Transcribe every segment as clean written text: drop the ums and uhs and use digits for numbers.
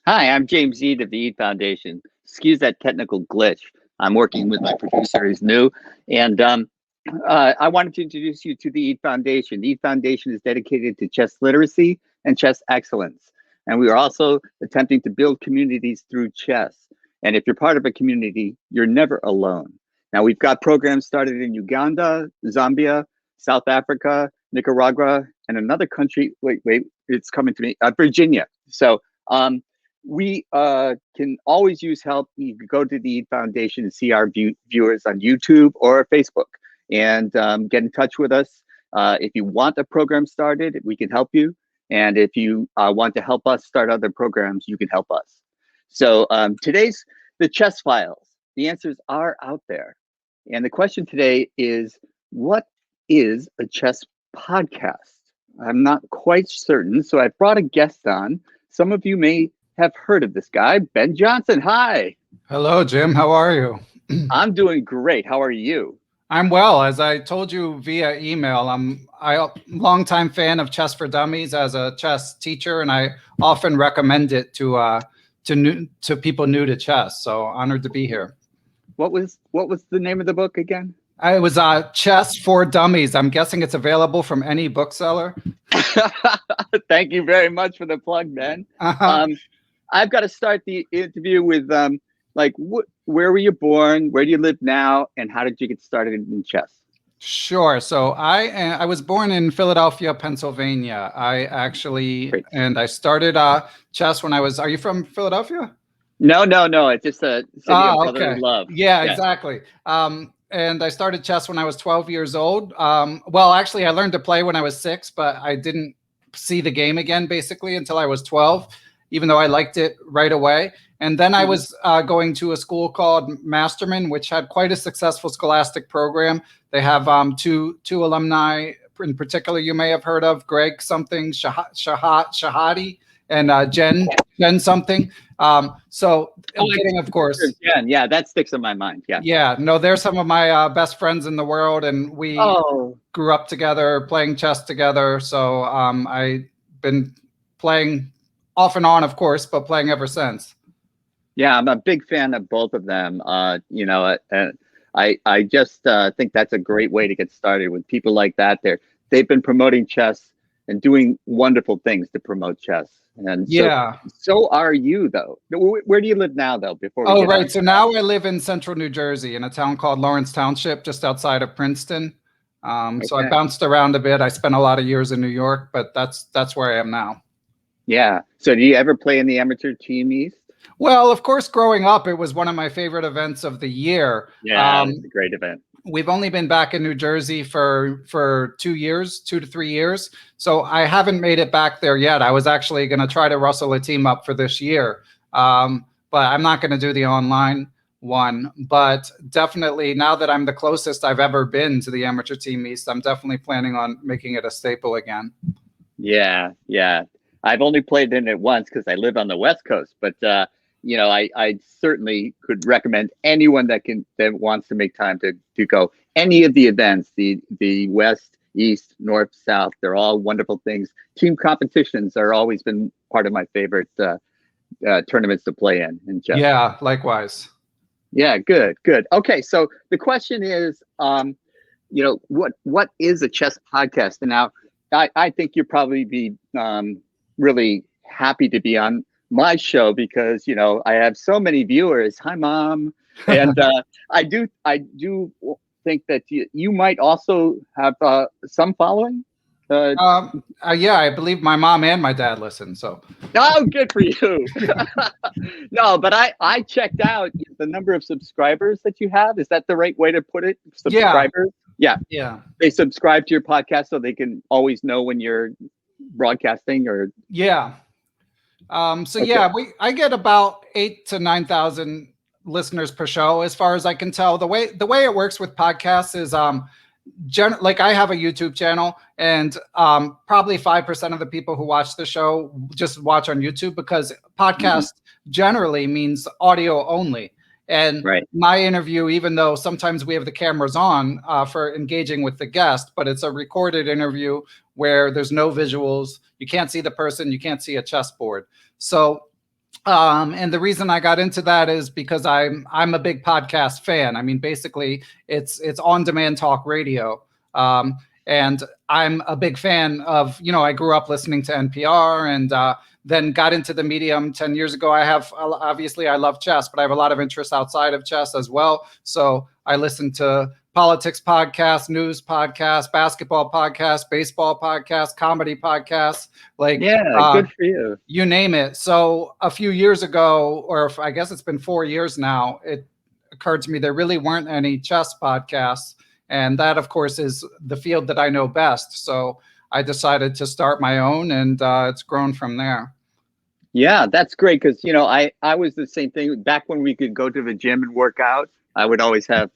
Hi, I'm James Ead of the Ead Foundation. Excuse that technical glitch. I'm working with my producer who's new. And I wanted to introduce you to the Ead Foundation. The Ead Foundation is dedicated to chess literacy and chess excellence. And we are also attempting to build communities through chess. And if you're part of a community, you're never alone. Now, we've got programs started in Uganda, Zambia, South Africa, Nicaragua, and another country. Wait, it's coming to me, Virginia. So, we can always use help. You can go to the Ead Foundation and see our viewers on YouTube or Facebook and get in touch with us. If you want a program started, we can help you. And if you want to help us start other programs, you can help us. So today's the chess files. The answers are out there. And the question today is, what is a chess podcast? I'm not quite certain. So I brought a guest on. Some of you may have heard of this guy, Ben Johnson. Hi. Hello, Jim. How are you? I'm doing great. How are you? I'm well. As I told you via email, I'm a longtime fan of Chess for Dummies as a chess teacher, and I often recommend it to people new to chess. So honored to be here. What was the name of the book again? It was Chess for Dummies. I'm guessing it's available from any bookseller. Thank you very much for the plug, Ben. I've got to start the interview with where were you born? Where do you live now? And how did you get started in chess? Sure. So I was born in Philadelphia, Pennsylvania. I started chess when I was. Are you from Philadelphia? No. It's just a city of brotherly love. Yeah, exactly. And I started chess when I was 12 years old. Well, actually, I learned to play when I was 6, but I didn't see the game again basically until I was 12. Even though I liked it right away. And then I was going to a school called Masterman, which had quite a successful scholastic program. They have two alumni in particular you may have heard of, Greg something, Shahadi, and Jen something. So I'm kidding, of course. Jen, yeah, that sticks in my mind. Yeah. Yeah, no, they're some of my best friends in the world, and we grew up together, playing chess together. So I've been playing off and on, of course, but playing ever since. Yeah, I'm a big fan of both of them. I just think that's a great way to get started with people like that. They've been promoting chess and doing wonderful things to promote chess. And so are you, though. Where do you live now, though? So now I live in central New Jersey in a town called Lawrence Township, just outside of Princeton. So I bounced around a bit. I spent a lot of years in New York, but that's where I am now. Yeah. So do you ever play in the amateur team East? Well, of course, growing up, it was one of my favorite events of the year. Yeah, it's a great event. We've only been back in New Jersey for 2 years, 2 to 3 years. So I haven't made it back there yet. I was actually going to try to rustle a team up for this year. But I'm not going to do the online one. But definitely, now that I'm the closest I've ever been to the amateur team East, I'm definitely planning on making it a staple again. Yeah. I've only played in it once because I live on the West Coast, but I certainly could recommend anyone that wants to make time to go any of the events, the West, East, North, South. They're all wonderful things. Team competitions are always been part of my favorite tournaments to play in chess. Yeah, likewise. Yeah, good. Okay, so the question is, what is a chess podcast? And now I think you'll probably be really happy to be on my show because I have so many viewers. Hi, Mom. And I do think that you might also have some following. Yeah, I believe my mom and my dad listen. So good for you. No, but I checked out the number of subscribers that you have. Is that the right way to put it? Subscribers. Yeah. They subscribe to your podcast so they can always know when you're broadcasting or I get about 8,000 to 9,000 listeners per show as far as I can tell. The way it works with podcasts is like I have a YouTube channel, and probably 5% of the people who watch the show just watch on YouTube because podcast generally means audio only. And my interview, even though sometimes we have the cameras on for engaging with the guest, but it's a recorded interview where there's no visuals. You can't see the person. You can't see a chessboard. So And the reason I got into that is because I'm a big podcast fan. I mean, basically, it's on-demand talk radio, and I'm a big fan of. I grew up listening to NPR, and then got into the medium 10 years ago. Obviously I love chess, but I have a lot of interests outside of chess as well. So I listen to politics podcasts, news podcasts, basketball podcasts, baseball podcasts, comedy podcasts, like good for you. You name it. So a few years ago, or I guess it's been 4 years now, it occurred to me there really weren't any chess podcasts. And that, of course, is the field that I know best. So I decided to start my own, and it's grown from there. Yeah, that's great because I was the same thing back when we could go to the gym and work out. I would always have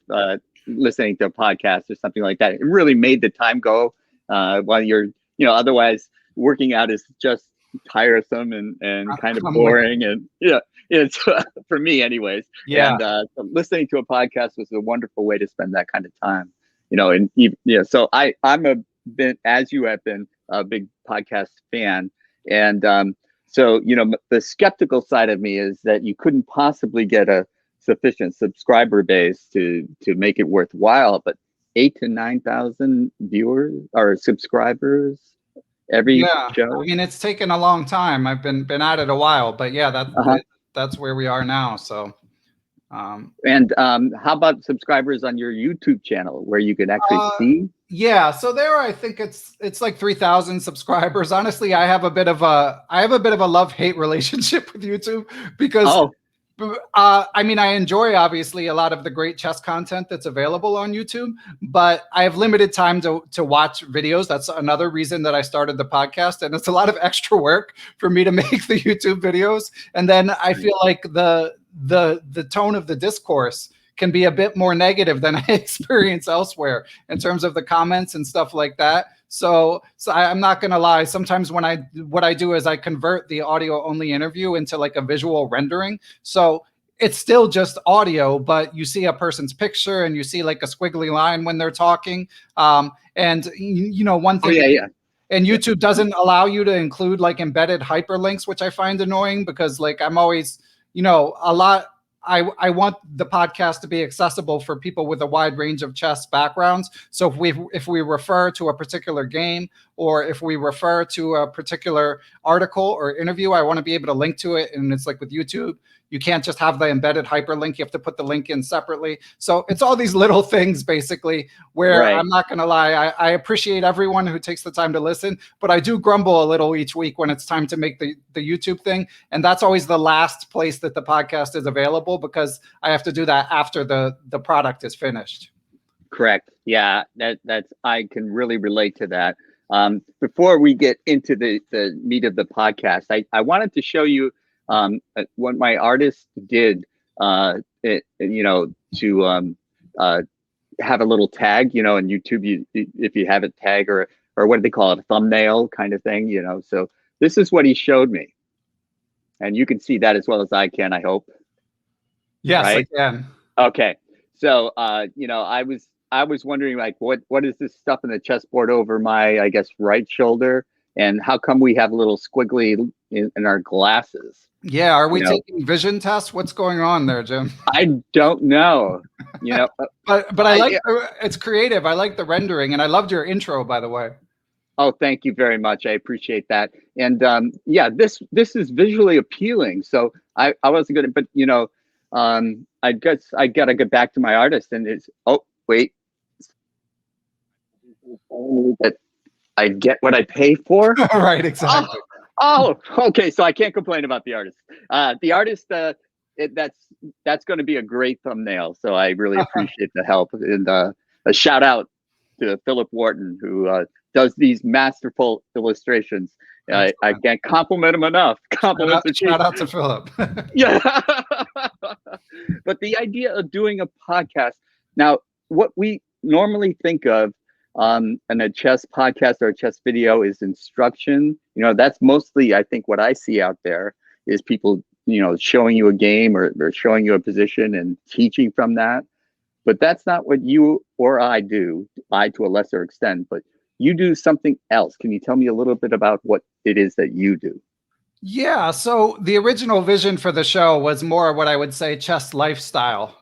listening to a podcast or something like that. It really made the time go while you're otherwise working out is just tiresome and kind of boring and it's for me anyways. Yeah. And so listening to a podcast was a wonderful way to spend that kind of time. So I'm as you have been a big podcast fan, and so, the skeptical side of me is that you couldn't possibly get a sufficient subscriber base to make it worthwhile. But 8,000 to 9,000 viewers or subscribers every show. I mean, it's taken a long time. I've been at it a while, but that's where we are now. So, and how about subscribers on your YouTube channel where you can actually see? Yeah, so there I think it's like 3,000 subscribers. Honestly, I have a bit of a love-hate relationship with YouTube because I mean, I enjoy obviously a lot of the great chess content that's available on YouTube, but I have limited time to watch videos. That's another reason that I started the podcast, and it's a lot of extra work for me to make the YouTube videos. And then I feel like the tone of the discourse can be a bit more negative than I experience elsewhere in terms of the comments and stuff like that. So I'm not going to lie. Sometimes what I do is I convert the audio only interview into like a visual rendering. So it's still just audio, but you see a person's picture and you see like a squiggly line when they're talking. And one thing. And YouTube doesn't allow you to include like embedded hyperlinks, which I find annoying because like I'm always, I want the podcast to be accessible for people with a wide range of chess backgrounds. So if we refer to a particular game or if we refer to a particular article or interview, I want to be able to link to it. And it's like with YouTube, you can't just have the embedded hyperlink. You have to put the link in separately. So it's all these little things basically where I'm not going to lie. I appreciate everyone who takes the time to listen, but I do grumble a little each week when it's time to make the YouTube thing. And that's always the last place that the podcast is available because I have to do that after the product is finished. Correct. Yeah, that's I can really relate to that. Before we get into the meat of the podcast, I wanted to show you what my artist did, to have a little tag, in YouTube, if you have a tag or what do they call it, a thumbnail kind of thing, So this is what he showed me, and you can see that as well as I can. I hope. Yes, right? I can. Okay, so I was wondering like what is this stuff in the chessboard over my, I guess, right shoulder, and how come we have a little squiggly in our glasses? Yeah, are we taking vision tests? What's going on there, Jim? I don't know. but I like it's creative. I like the rendering, and I loved your intro, by the way. Oh, thank you very much. I appreciate that. And this is visually appealing. So I wasn't gonna, but I guess I gotta get back to my artist, and it's that I get what I pay for. Right, exactly. Oh, okay. So I can't complain about the artist. The artist, that's going to be a great thumbnail. So I really appreciate the help, and a shout out to Philip Wharton, who does these masterful illustrations. I can't compliment him enough. Shout out to Philip. Yeah. But the idea of doing a podcast now, what we normally think of in a chess podcast or a chess video is instruction. That's mostly, I think, what I see out there is people, showing you a game or showing you a position and teaching from that. But that's not what you or I do. I to a lesser extent, but you do something else. Can you tell me a little bit about what it is that you do? Yeah, so the original vision for the show was more what I would say chess lifestyle.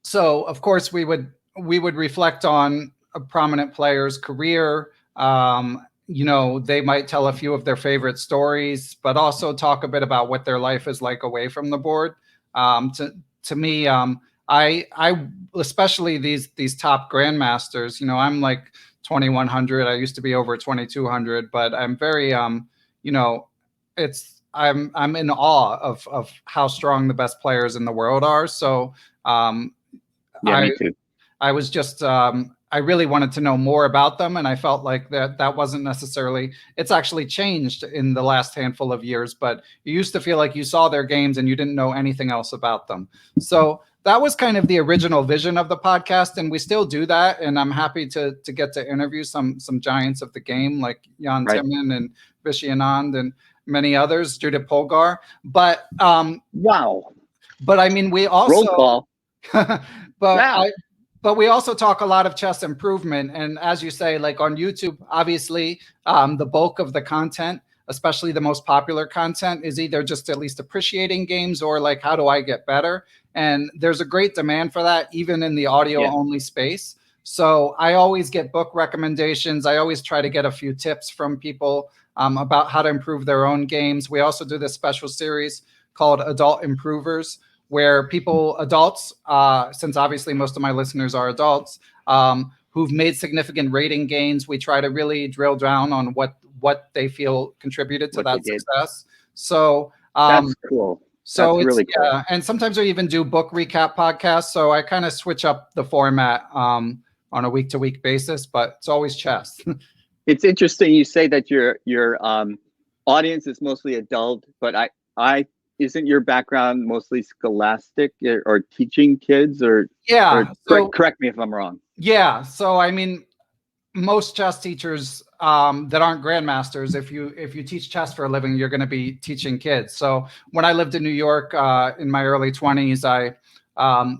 So of course we would reflect on a prominent player's career. They might tell a few of their favorite stories, but also talk a bit about what their life is like away from the board. To me, I especially these top grandmasters. I'm like 2100. I used to be over 2200, but I'm very you know, it's I'm in awe of how strong the best players in the world are. So Yeah, I me too. I was just I really wanted to know more about them, and I felt like that wasn't necessarily. It's actually changed in the last handful of years, but you used to feel like you saw their games and you didn't know anything else about them. So that was kind of the original vision of the podcast, and we still do that. And I'm happy to get to interview some giants of the game like Jan Right. Timman and Vishy Anand and many others, Judith Polgar. Wow. But I mean, we Roll also call. but Yeah. but we also talk a lot of chess improvement. And as you say, like on YouTube, obviously, the bulk of the content, especially the most popular content, is either just at least appreciating games or like, how do I get better? And there's a great demand for that, even in the audio Yeah. only space. So I always get book recommendations. I always try to get a few tips from people about how to improve their own games. We also do this special series called Adult Improvers, where adults, since obviously most of my listeners are adults, who've made significant rating gains, we try to really drill down on what they feel contributed to What they that did. success. So, That's cool. so That's it's really cool. yeah, and sometimes we even do book recap podcasts. So I kind of switch up the format on a week to week basis, but it's always chess. It's interesting you say that your audience is mostly adult, but I isn't your background mostly scholastic or teaching kids or Yeah. So correct me if I'm wrong. yeah. So I mean, most chess teachers that aren't grandmasters, if you teach chess for a living, you're going to be teaching kids. So when I lived in New York in my early 20s, I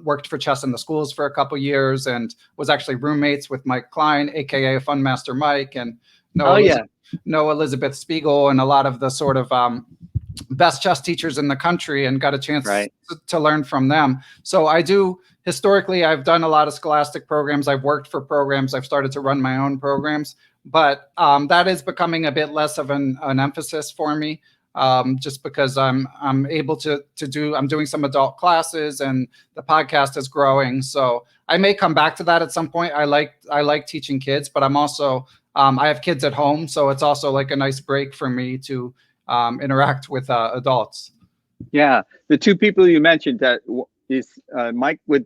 worked for chess in the schools for a couple years and was actually roommates with Mike Klein, aka Funmaster Mike, and Oh Noah, yeah. Noah Elizabeth Spiegel, and a lot of the sort of best chess teachers in the country, and got a chance Right. to learn from them. So I do historically, I've done a lot of scholastic programs. I've worked for programs. I've started to run my own programs, but that is becoming a bit less of an emphasis for me. Just because I'm able to do I'm doing some adult classes and the podcast is growing, so I may come back to that at some point. I like teaching kids, but I'm also I have kids at home, so it's also like a nice break for me to interact with adults. Yeah. The two people you mentioned that is Mike with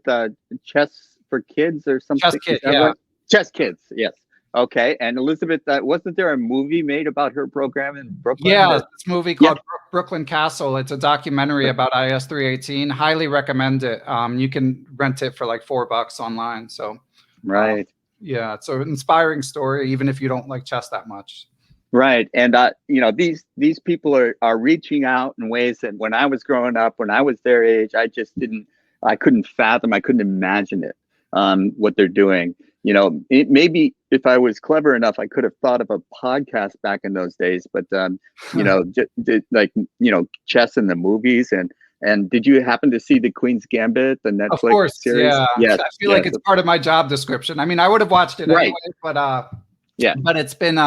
Chess for Kids or Chess something. Is Kid, that yeah. right? Chess Kids. Yes. Okay. And Elizabeth, wasn't there a movie made about her program in Brooklyn? Yeah, this movie Yeah. called Brooklyn Castle. It's a documentary about IS 318. Highly recommend it. You can rent it for like $4 online. So, uh, Right. yeah, it's an inspiring story, even if you don't like chess that much. Right. And these people are reaching out in ways that when I was growing up, when I was their age, I couldn't fathom, I couldn't imagine it, what they're doing. Maybe if I was clever enough, I could have thought of a podcast back in those days, but chess in the movies and did you happen to see the Queen's Gambit, the Of Netflix course, series? yeah. Yes. I feel like Yes. it's part of my job description. I mean, I would have watched it Right. anyway, but Yeah. but it's been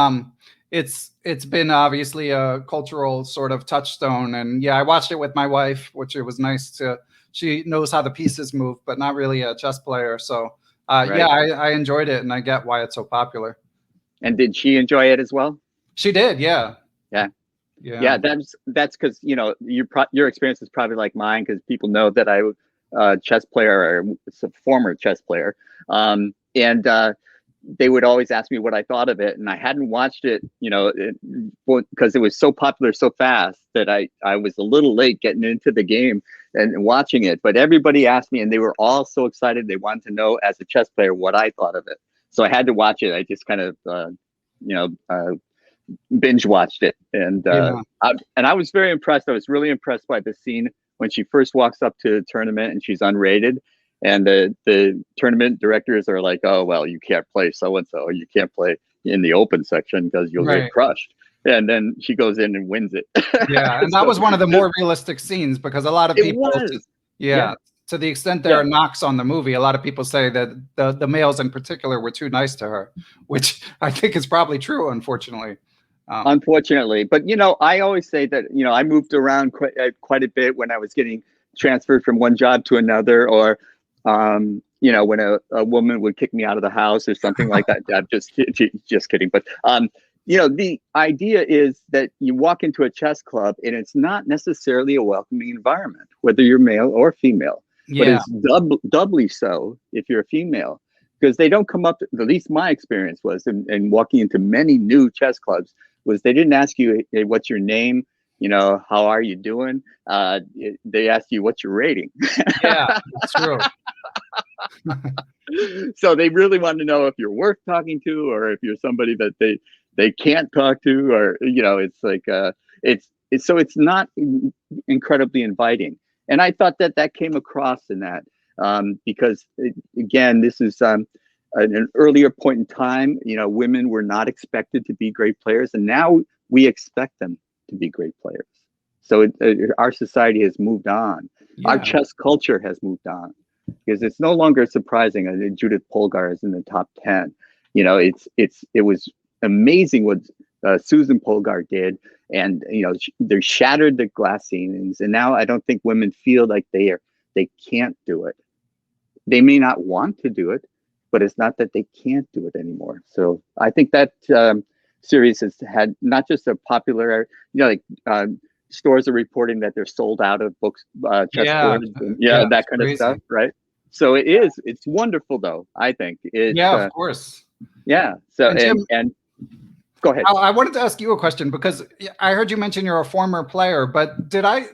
obviously a cultural sort of touchstone. And yeah, I watched it with my wife, which it was nice to. She knows how the pieces move, but not really a chess player. So Right. yeah, I enjoyed it, and I get why it's so popular. And did she enjoy it as well? She did, yeah. Yeah. Yeah. Yeah, that's because your experience is probably like mine, because people know that I was a chess player or a former chess player, and they would always ask me what I thought of it, and I hadn't watched it, because it was so popular so fast that I was a little late getting into the game and watching it. But everybody asked me, and they were all so excited. They wanted to know, as a chess player, what I thought of it. So I had to watch it. I just kind of, binge watched it, and I was very impressed. I was really impressed by the scene when she first walks up to the tournament and she's unrated, and the tournament directors are like, "Oh well, you can't play so and so. You can't play in the open section because you'll Right. get crushed." and then she goes in and wins it. Yeah, and that was one of the more realistic scenes because a lot of people, yeah. To the extent there are knocks on the movie, a lot of people say that the males in particular were too nice to her, which I think is probably true, unfortunately. Unfortunately, but I always say that I moved around quite a bit when I was getting transferred from one job to another, or when a woman would kick me out of the house or something like that. I'm just kidding, but the idea is that you walk into a chess club and it's not necessarily a welcoming environment, whether you're male or female. But it's doubly so if you're a female, because they don't come up, at least my experience was, and walking into many new chess clubs, was they didn't ask you, hey, what's your name? How are you doing? They asked you, what's your rating? Yeah, that's true. So they really want to know if you're worth talking to, or if you're somebody that they can't talk to, or it's like it's not incredibly inviting. And I thought that came across in that, because again, this is an earlier point in time. Women were not expected to be great players, and now we expect them to be great players. So our society has moved on. Yeah. Our chess culture has moved on, because it's no longer surprising that Judith Polgar is in the top 10. It was amazing what Susan Polgar did, and they shattered the glass ceilings, and now I don't think women feel like they can't do it. They may not want to do it, but it's not that they can't do it anymore. So I think that series has had not just a popular, stores are reporting that they're sold out of books, chessboards, that kind of stuff, right? So it's wonderful, though. I think of course. Yeah. So and Jim, and go ahead. I wanted to ask you a question, because I heard you mention you're a former player, but did I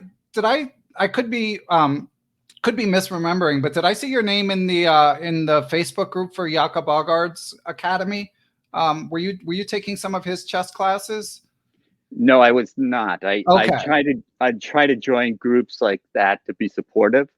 could be misremembering, but did I see your name in the Facebook group for Jakob Aagaard's Academy? Were you taking some of his chess classes? No, I was not. I try to join groups like that to be supportive.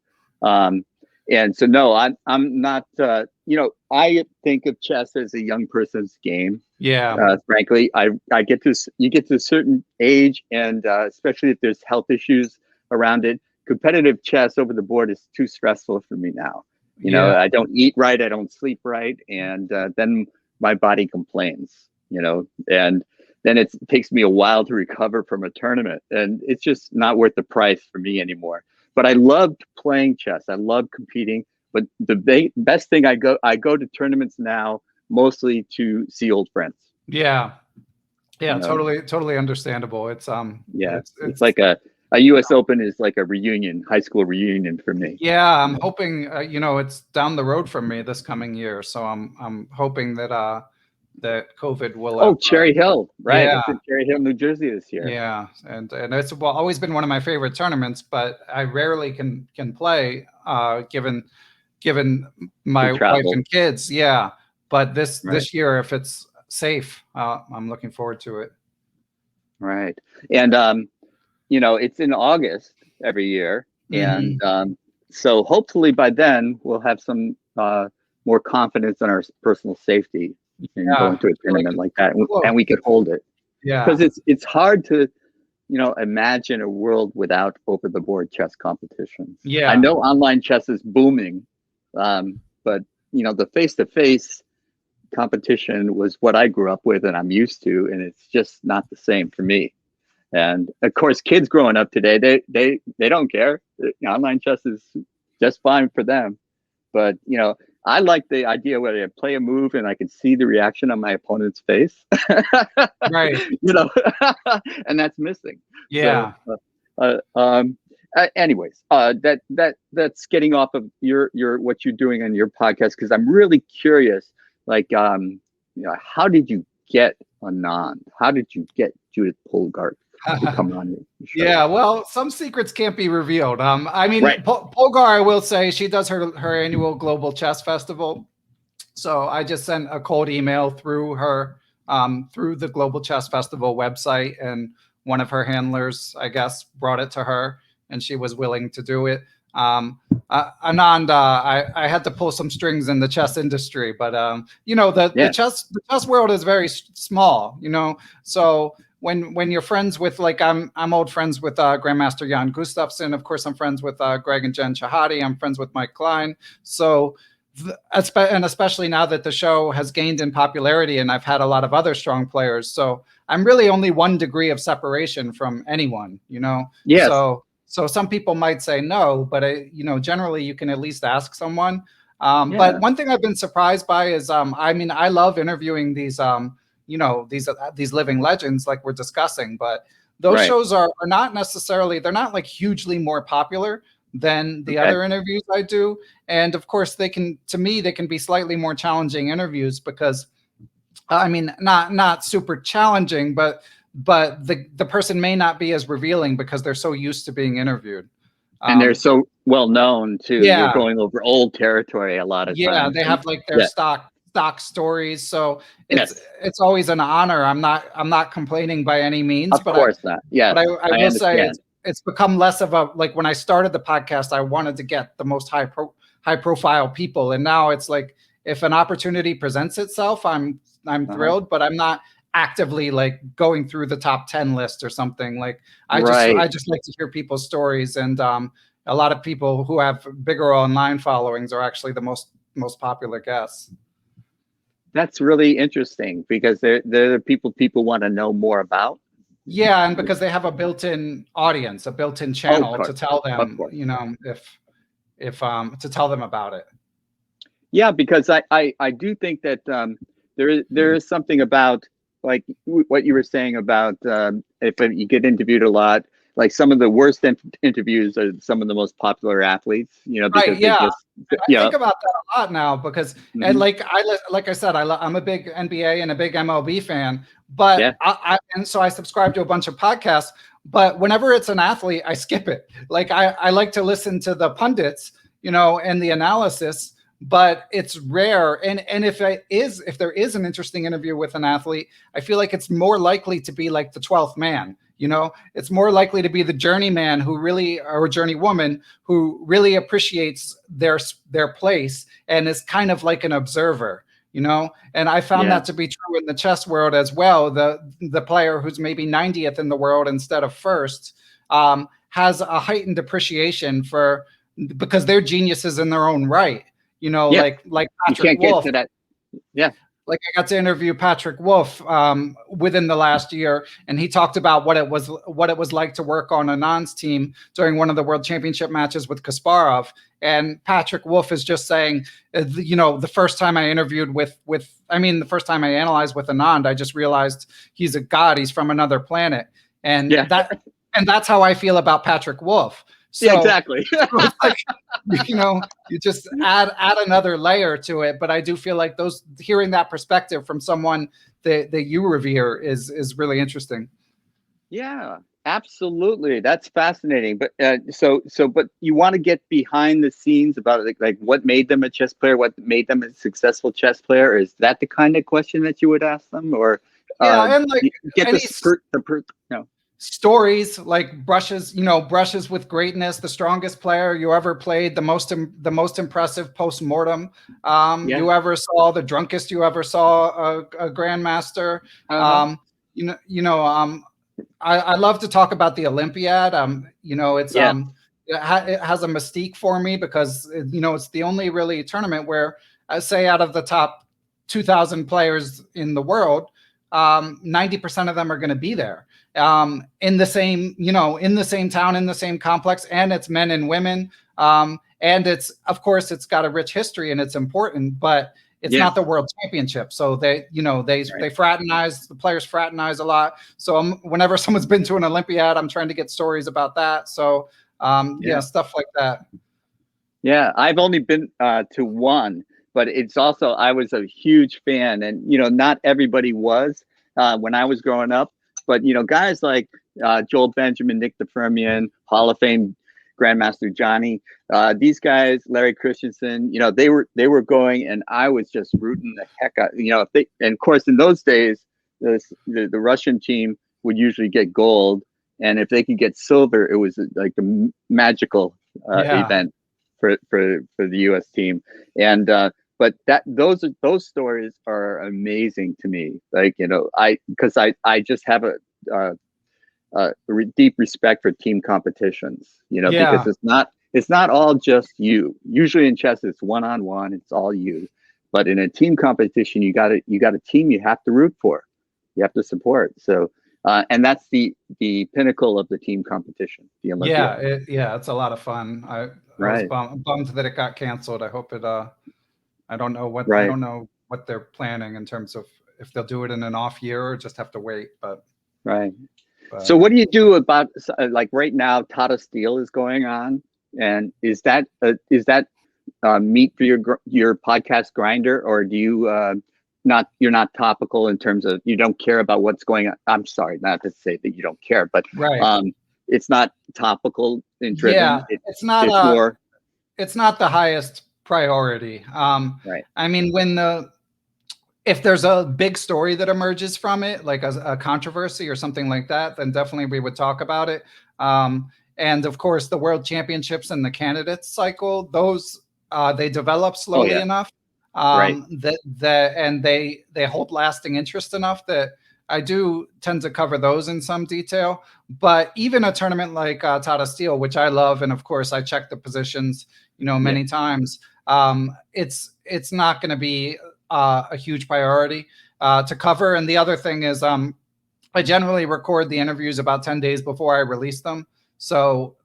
And so no, I'm not. I think of chess as a young person's game. Yeah. Frankly, you get to a certain age, and especially if there's health issues around it, competitive chess over the board is too stressful for me now. I don't eat right, I don't sleep right, and then my body complains. And then it takes me a while to recover from a tournament, and it's just not worth the price for me anymore. But I loved playing chess. I love competing. But the best thing, I go to tournaments now mostly to see old friends. Yeah, totally understandable. It's it's like a U.S. Open is like a reunion, high school reunion for me. Yeah, I'm hoping. It's down the road from me this coming year, so I'm hoping that COVID will. Cherry Hill, right? Yeah. It's in Cherry Hill, New Jersey this year. Yeah, and it's always been one of my favorite tournaments, but I rarely can play, given my wife and kids. Yeah, but this year, if it's safe, I'm looking forward to it. Right, and it's in August every year, and so hopefully by then we'll have some more confidence in our personal safety in going to a tournament like that, and we could hold it. Yeah, because it's hard to imagine a world without over the board chess competitions. Yeah, I know online chess is booming, but the face-to-face competition was what I grew up with and I'm used to, and it's just not the same for me. And of course, kids growing up today, they don't care. Online chess is just fine for them. But I like the idea where I play a move and I can see the reaction on my opponent's face. Right. And that's missing. Yeah. So, anyways, that's getting off of your what you're doing on your podcast, because I'm really curious. Like, how did you get Anand? How did you get Judith Polgar to come on your show? Yeah, well, some secrets can't be revealed. Polgar, I will say, she does her annual Global Chess Festival. So I just sent a cold email through her, through the Global Chess Festival website, and one of her handlers, I guess, brought it to her, and she was willing to do it. Anand, I had to pull some strings in the chess industry, but the chess world is very small, so when you're friends with, like, I'm old friends with Grandmaster Jan Gustafsson. Of course, I'm friends with Greg and Jen Shahadi. I'm friends with Mike Klein. So, and especially now that the show has gained in popularity, and I've had a lot of other strong players. So I'm really only 1 degree of separation from anyone, you know? Yes. So some people might say no, but generally you can at least ask someone. Yeah. But one thing I've been surprised by is, I mean, I love interviewing these, these living legends like we're discussing, but those Right. shows are not necessarily, they're not like hugely more popular than the other interviews I do. And of course to me, they can be slightly more challenging interviews because, I mean, not super challenging, but the person may not be as revealing because they're so used to being interviewed. And they're so well known too. Yeah. You're going over old territory a lot of times. Yeah, they have like their stock stories. So it's always an honor. I'm not complaining by any means. Of course not. Yeah. But I will say it's become less of a, like, when I started the podcast, I wanted to get the most high profile people. And now it's like, if an opportunity presents itself, I'm thrilled, but I'm not actively like going through the top 10 list or something. Like I just like to hear people's stories, and a lot of people who have bigger online followings are actually the most popular guests. That's really interesting because they're the people want to know more about. Yeah, and because they have a built-in audience, a built-in channel to tell them, if to tell them about it. Yeah, because I do think that there is something about, like what you were saying about if you get interviewed a lot, like some of the worst interviews are some of the most popular athletes, because I think about that a lot now because, and like I said, I'm a big NBA and a big MLB fan, but and so I subscribe to a bunch of podcasts, but whenever it's an athlete, I skip it. Like I like to listen to the pundits, and the analysis, but it's rare. And if there is an interesting interview with an athlete, I feel like it's more likely to be like the 12th man. It's more likely to be the journeyman or journeywoman who really appreciates their place and is kind of like an observer, and I found that to be true in the chess world as well. The player who's maybe 90th in the world instead of first has a heightened appreciation because they're geniuses in their own right, like Patrick Wolf. Like I got to interview Patrick Wolf within the last year, and he talked about what it was like to work on Anand's team during one of the World Championship matches with Kasparov. And Patrick Wolf is just saying, the first time I interviewed the first time I analyzed with Anand, I just realized he's a god. He's from another planet, and that's how I feel about Patrick Wolf. So, yeah, exactly. So it's like, you just add another layer to it. But I do feel like hearing that perspective from someone that you revere is really interesting. Yeah, absolutely. That's fascinating. But but you want to get behind the scenes about it, like what made them a chess player, what made them a successful chess player. Is that the kind of question that you would ask them, or and like get stories, like brushes with greatness, the strongest player you ever played, the most impressive post-mortem you ever saw, the drunkest you ever saw a grandmaster. I love to talk about the Olympiad. It's it has a mystique for me because it's the only really tournament where, I say, out of the top 2,000 players in the world, 90% of them are going to be there. In the same town, in the same complex, and it's men and women. And it's, of course, it's got a rich history and it's important, but it's not the world championship. So they fraternize, the players fraternize a lot. So whenever someone's been to an Olympiad, I'm trying to get stories about that. So stuff like that. Yeah, I've only been to one, but it's also, I was a huge fan, and not everybody was when I was growing up. But guys like Joel Benjamin, Nick DeFermian, Hall of Fame Grandmaster Johnny, these guys, Larry Christensen, they were going, and I was just rooting the heck out. And of course in those days, the Russian team would usually get gold, and if they could get silver, it was like a magical event for the U.S. team. And but those stories are amazing to me. Like, because I just have deep respect for team competitions, Yeah. because it's not all just you. Usually in chess, it's one-on-one, it's all you. But in a team competition, you got a team you have to root for, you have to support. So, and that's the pinnacle of the team competition, the Olympia. Yeah, it's a lot of fun. I was Right, bummed that it got canceled. I hope it. I don't know right. what they're planning in terms of if they'll do it in an off year or just have to wait. Right. So But what do you do about, like right now, Tata Steel is going on, and is that meat for your podcast grinder, or do you you're not topical in terms of you don't care about what's going on? I'm sorry, not to say that you don't care, but right. it's not topical and driven. Yeah, it's not It's more it's not the highest priority. right. I mean, if there's a big story that emerges from it, like a controversy or something like that, then definitely we would talk about it. And of course, the World Championships and the candidates cycle, those they develop Oh slowly yeah, enough right, and they hold lasting interest enough that I do tend to cover those in some detail. But even a tournament like Tata Steel, which I love, and of course I check the positions, yeah, many times. It's not going to be a huge priority to cover. And the other thing is, I generally record the interviews about 10 days before I release them. So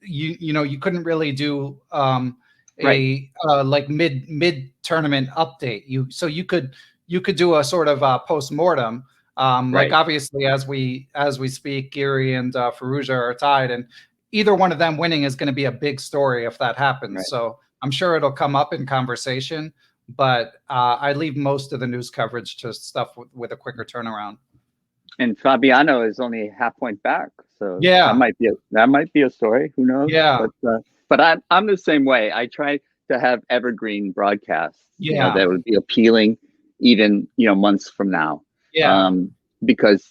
you couldn't really do right, a like mid tournament update. You could do a sort of post mortem. Like right, obviously as we speak, Geary and Firouzja are tied, and either one of them winning is going to be a big story if that happens. right. So I'm sure it'll come up in conversation, but I leave most of the news coverage to stuff with a quicker turnaround. And Fabiano is only half point back, so Yeah, that might be a story. Who knows? yeah, But I'm the same way. I try to have evergreen broadcasts, yeah, that would be appealing, even months from now, yeah, because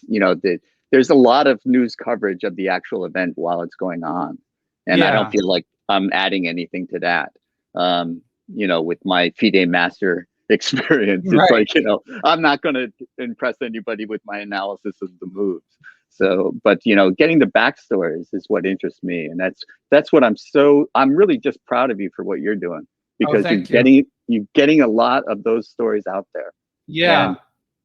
there's a lot of news coverage of the actual event while it's going on, and I don't yeah. feel like I'm adding anything to that. With my FIDE master experience, it's Right. like I'm not going to impress anybody with my analysis of the moves. So, but getting the backstories is what interests me, and that's what I'm really just proud of you for what you're doing, Oh, because thank you. you're getting a lot of those stories out there, Yeah. and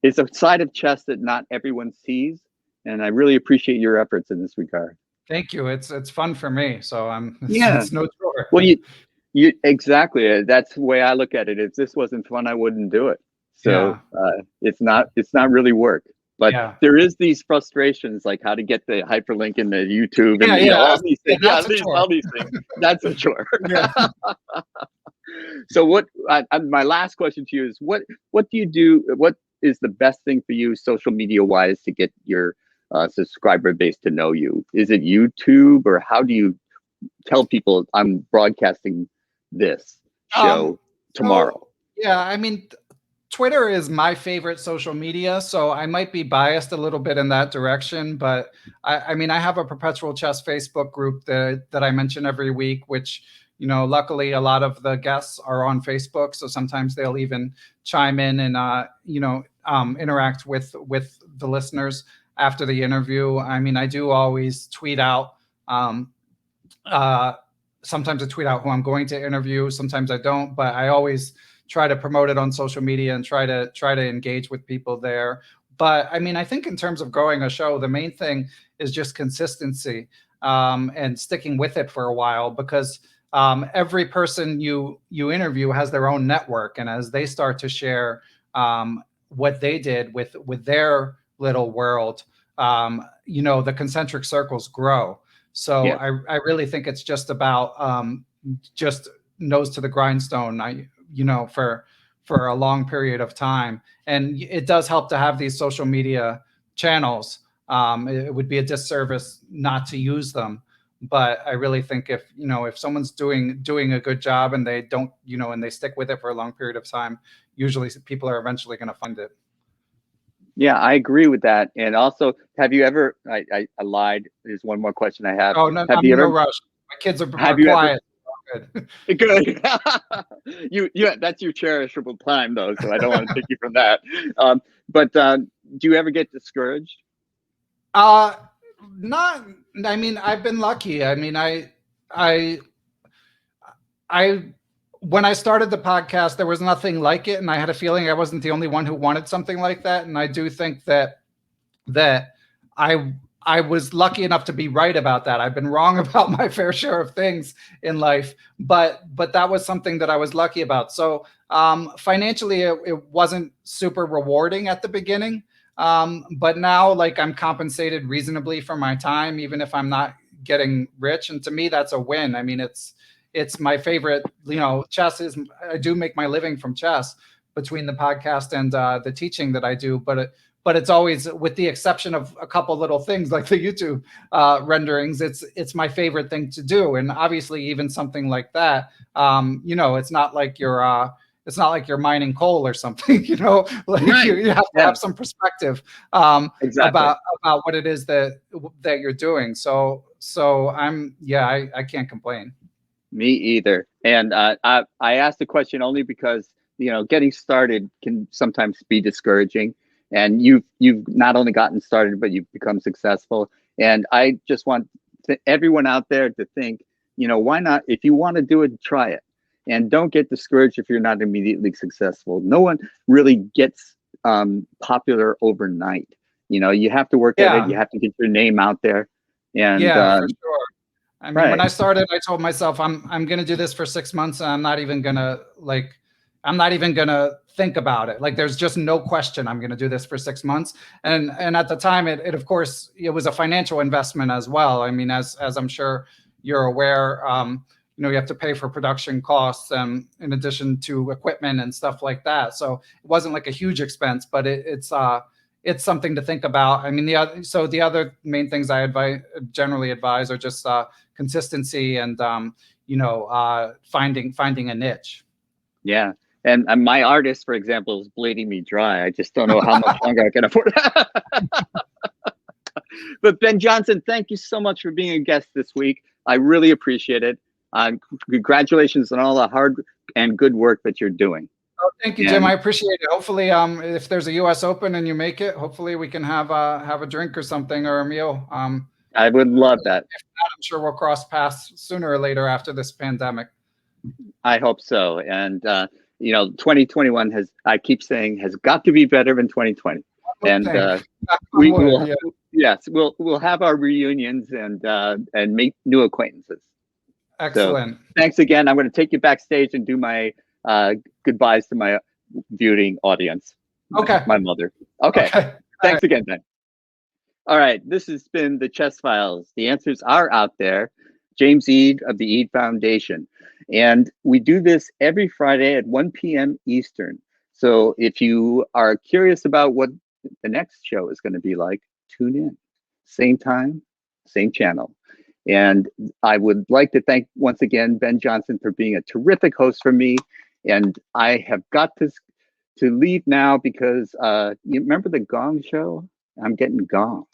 it's a side of chess that not everyone sees, and I really appreciate your efforts in this regard. Thank you. It's fun for me. So Yeah, it's no chore. well, you exactly. That's the way I look at it. If this wasn't fun, I wouldn't do it. So Yeah. it's not really work. But Yeah. there is these frustrations, like how to get the hyperlink in the YouTube, and Yeah. Yeah. all these things. Yeah, That's a chore. all these things. That's a chore. Yeah. So my last question to you is, what do you do? What is the best thing for you, social media wise, to get your subscriber base to know you? Is it YouTube, or how do you tell people I'm broadcasting this show tomorrow? So yeah, I mean, Twitter is my favorite social media, so I might be biased a little bit in that direction. But I mean, I have a Perpetual Chess Facebook group that I mention every week, which luckily a lot of the guests are on Facebook, so sometimes they'll even chime in and interact with the listeners after the interview. I mean, I do always tweet out. Uh, Sometimes I tweet out who I'm going to interview. Sometimes I don't, but I always try to promote it on social media and try to engage with people there. But I mean, I think in terms of growing a show, the main thing is just consistency and sticking with it for a while, because every person you interview has their own network, and as they start to share what they did with their little world, the concentric circles grow. So Yeah, I really think it's just about just nose to the grindstone. For a long period of time, and it does help to have these social media channels. It would be a disservice not to use them, but I really think if someone's doing a good job and they don't and they stick with it for a long period of time, usually people are eventually going to find it. yeah, I agree with that. And also, have you ever? I lied. There's one more question I have. Oh no, Have I'm you in no ever? rush. My kids Have are you ever? quiet. Good. Good. That's your cherishable time, though. So I don't want to take you from that. But do you ever get discouraged? Uh, not. I mean, I've been lucky. I mean, I, I, when I started the podcast, there was nothing like it, and I had a feeling I wasn't the only one who wanted something like that. And I do think that I I was lucky enough to be right about that. I've been wrong about my fair share of things in life, but that was something that I was lucky about. So financially, it wasn't super rewarding at the beginning, but now like I'm compensated reasonably for my time, even if I'm not getting rich. And to me, that's a win. I mean, it's my favorite. You know, chess is. I do make my living from chess between the podcast and the teaching that I do, but it's always, with the exception of a couple little things like the YouTube renderings, it's my favorite thing to do. And obviously, even something like that, you know, it's not like you're mining coal or something. You know, like Right. you have to have some perspective Exactly. about what it is that you're doing. So I can't complain. Me either. And I asked the question only because getting started can sometimes be discouraging, and you've not only gotten started but you've become successful. And I just want everyone out there to think, why not? If you want to do it, try it, and don't get discouraged if you're not immediately successful. No one really gets popular overnight. You have to work at it. Yeah. You have to get your name out there. And Yeah, for sure. I mean, when right. I started, I told myself I'm going to do this for 6 months, and I'm not even going to think about it. Like, there's just no question I'm going to do this for 6 months. And at the time, it of course it was a financial investment as well. I mean, as I'm sure you're aware, you have to pay for production costs, in addition to equipment and stuff like that. So it wasn't like a huge expense, but it's something to think about. I mean, the other main things I generally advise are just consistency and finding a niche. Yeah. And my artist, for example, is bleeding me dry. I just don't know how much longer I can afford. But Ben Johnson, thank you so much for being a guest this week. I really appreciate it. Congratulations on all the hard and good work that you're doing. Oh, thank you, Jim. I appreciate it. Hopefully, if there's a U.S. Open and you make it, hopefully we can have a drink or something, or a meal. I would love that. If not, I'm sure we'll cross paths sooner or later after this pandemic. I hope so. And 2021 I keep saying, has got to be better than 2020. And we will, yes, we'll have our reunions and make new acquaintances. Excellent. So, thanks again. I'm going to take you backstage and do my goodbyes to my viewing audience. Okay. My mother. Okay. Thanks again, Ben. All right. This has been the Chess Files. The answers are out there. James Eade of the Eade Foundation. And we do this every Friday at 1 p.m. Eastern. So if you are curious about what the next show is going to be like, tune in. Same time, same channel. And I would like to thank once again Ben Johnson for being a terrific host for me. And I have got to leave now because you remember the Gong Show? I'm getting gong.